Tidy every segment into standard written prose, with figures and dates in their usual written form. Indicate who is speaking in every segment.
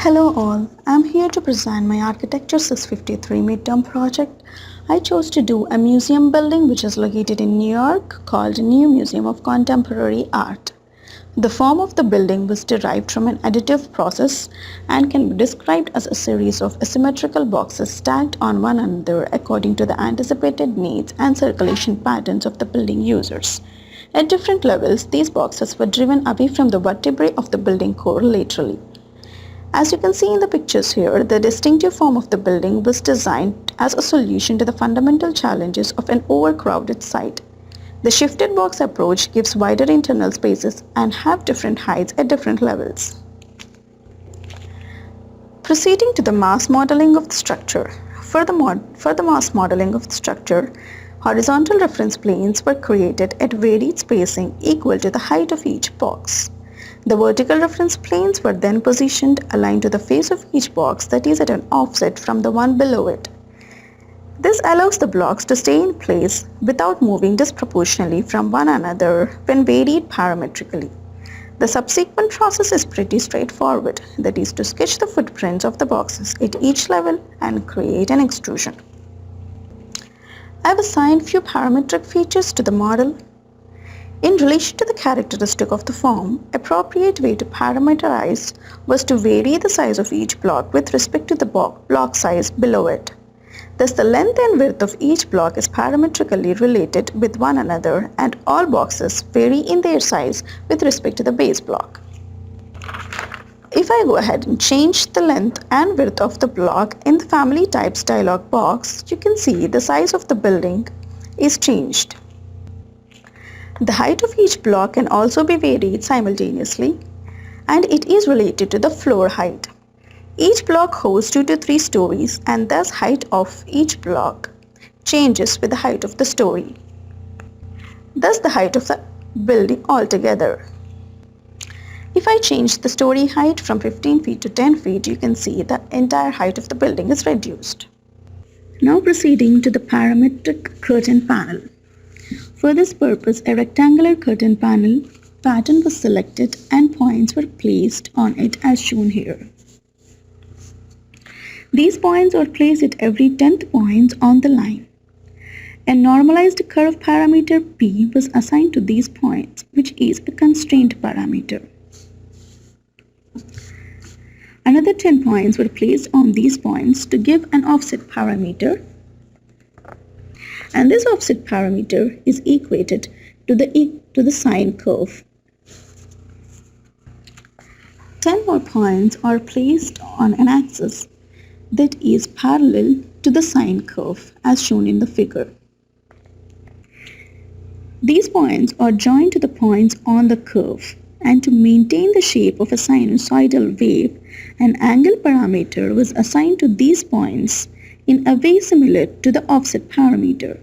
Speaker 1: Hello all, I'm here to present my Architecture 653 midterm project. I chose to do a museum building which is located in New York called New Museum of Contemporary Art. The form of the building was derived from an additive process and can be described as a series of asymmetrical boxes stacked on one another according to the anticipated needs and circulation patterns of the building users. At different levels, these boxes were driven away from the vertebrae of the building core laterally. As you can see in the pictures here, the distinctive form of the building was designed as a solution to the fundamental challenges of an overcrowded site. The shifted box approach gives wider internal spaces and have different heights at different levels. Proceeding to the mass modeling of the structure. For the mass modeling of the structure, horizontal reference planes were created at varied spacing equal to the height of each box. The vertical reference planes were then positioned aligned to the face of each box, that is at an offset from the one below it. This allows the blocks to stay in place without moving disproportionately from one another when varied parametrically. The subsequent process is pretty straightforward, that is to sketch the footprints of the boxes at each level and create an extrusion. I have assigned few parametric features to the model. In relation to the characteristic of the form, appropriate way to parameterize was to vary the size of each block with respect to the block size below it. Thus, the length and width of each block is parametrically related with one another, and all boxes vary in their size with respect to the base block. If I go ahead and change the length and width of the block in the Family Types dialog box, you can see the size of the building is changed. The height of each block can also be varied simultaneously, and it is related to the floor height. Each block holds 2 to 3 stories, and thus height of each block changes with the height of the story. Thus the height of the building altogether. If I change the story height from 15 feet to 10 feet, you can see the entire height of the building is reduced. Now proceeding to the parametric curtain panel. For this purpose, a rectangular curtain panel pattern was selected and points were placed on it as shown here. These points are placed at every 10th point on the line. A normalized curve parameter P was assigned to these points, which is a constraint parameter. Another 10 points were placed on these points to give an offset parameter, and this offset parameter is equated to the sine curve. 10 more points are placed on an axis that is parallel to the sine curve as shown in the figure. These points are joined to the points on the curve, and to maintain the shape of a sinusoidal wave, an angle parameter was assigned to these points in a way similar to the offset parameter.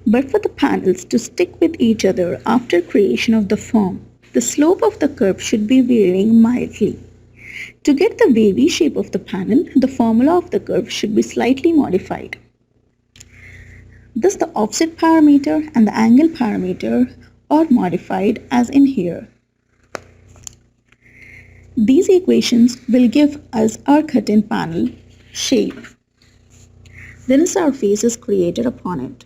Speaker 1: But for the panels to stick with each other after creation of the form, the slope of the curve should be varying mildly. To get the wavy shape of the panel, the formula of the curve should be slightly modified. Thus the offset parameter and the angle parameter are modified as in here. These equations will give us our curtain panel shape. Then a surface is created upon it.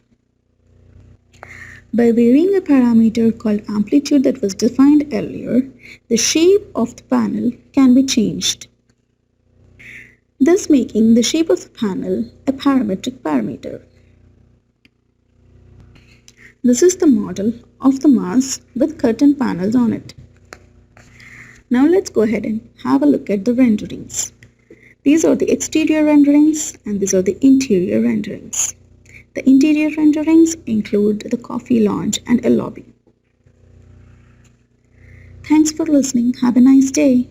Speaker 1: By varying a parameter called amplitude that was defined earlier, the shape of the panel can be changed, thus making the shape of the panel a parametric parameter. This is the model of the mass with curtain panels on it. Now let's go ahead and have a look at the renderings. These are the exterior renderings and these are the interior renderings. The interior renderings include the coffee lounge and a lobby. Thanks for listening. Have a nice day.